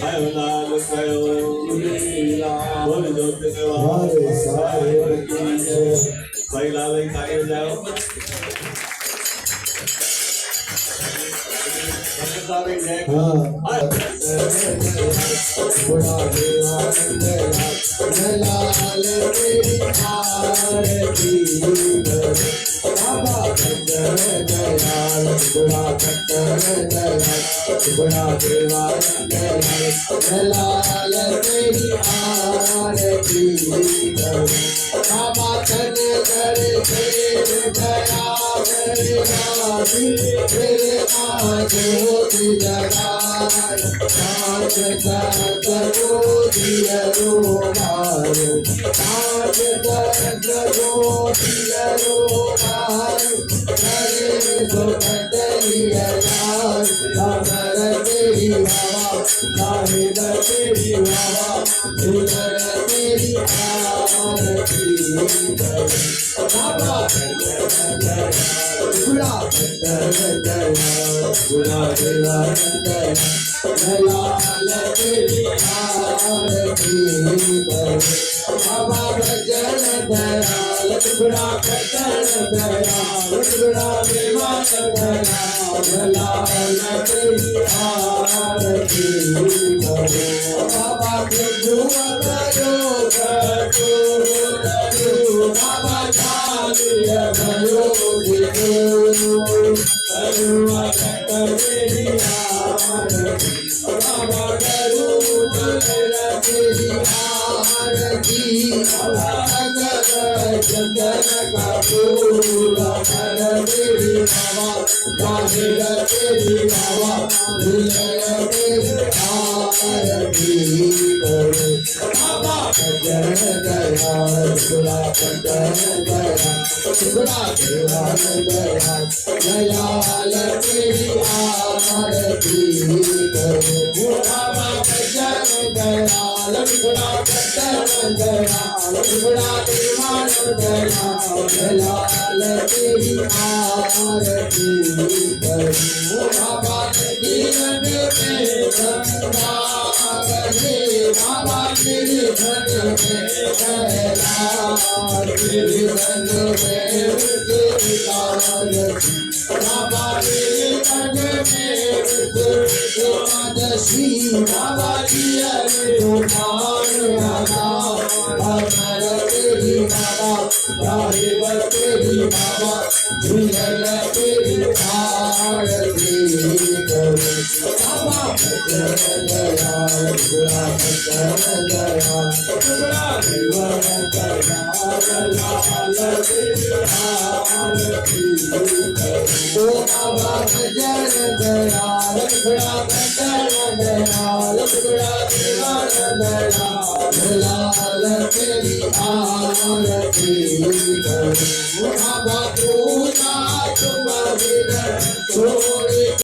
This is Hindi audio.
भाई लाल ताली बजाओ। बड़ा देवा लाल तेरी आरती बाबा तन कर दया मेरे ज्योति जगाए पाँच करो दिया रोमार पाँच करो दिया रोमार करे तो कटलिया यार अमर तेरी बाबा साहिब तेरी बाबा उधर तेरी आरती बाबा बुरा बुरा देवा लाल तेरी आरती बाबा भजन दयाल बुरा भजन दयाल बुरा देवा लाल तेरी आरती बाबा बाबा चालिया भयो तेरी आरती बाबा करू तेरी आरती चंदन का फूल तेरी बाबा बाहिर तेरी बाबा तेरी आरती करो बाबा भजन दयाल बुरा भजन दयाल बुरा देवाल दयाल तेरी आरती करो बाबा भजन दयाल बुरा भजन दयाल बुरा देवाल दयाल तेरी आरती करो बाबा जीवन में गंगा बाबा तेरी धन में तेरी धन में तेरी बाबा तेरी धन में द्वादशी बाबा दिया अमर तेरी बाबा साहिब तेरी बाबा झूलन तेरी आरती करो बाबा भजन दयाल बुरा भजन दयाल बुरा जीवन दयाल लाल तेरी आरती करो बाबा भजन दयाल बुरा भजन दयाल बुरा जीवन दयाल लाल तेरी आरती करो बाबा तू ना तुम बिन छोड़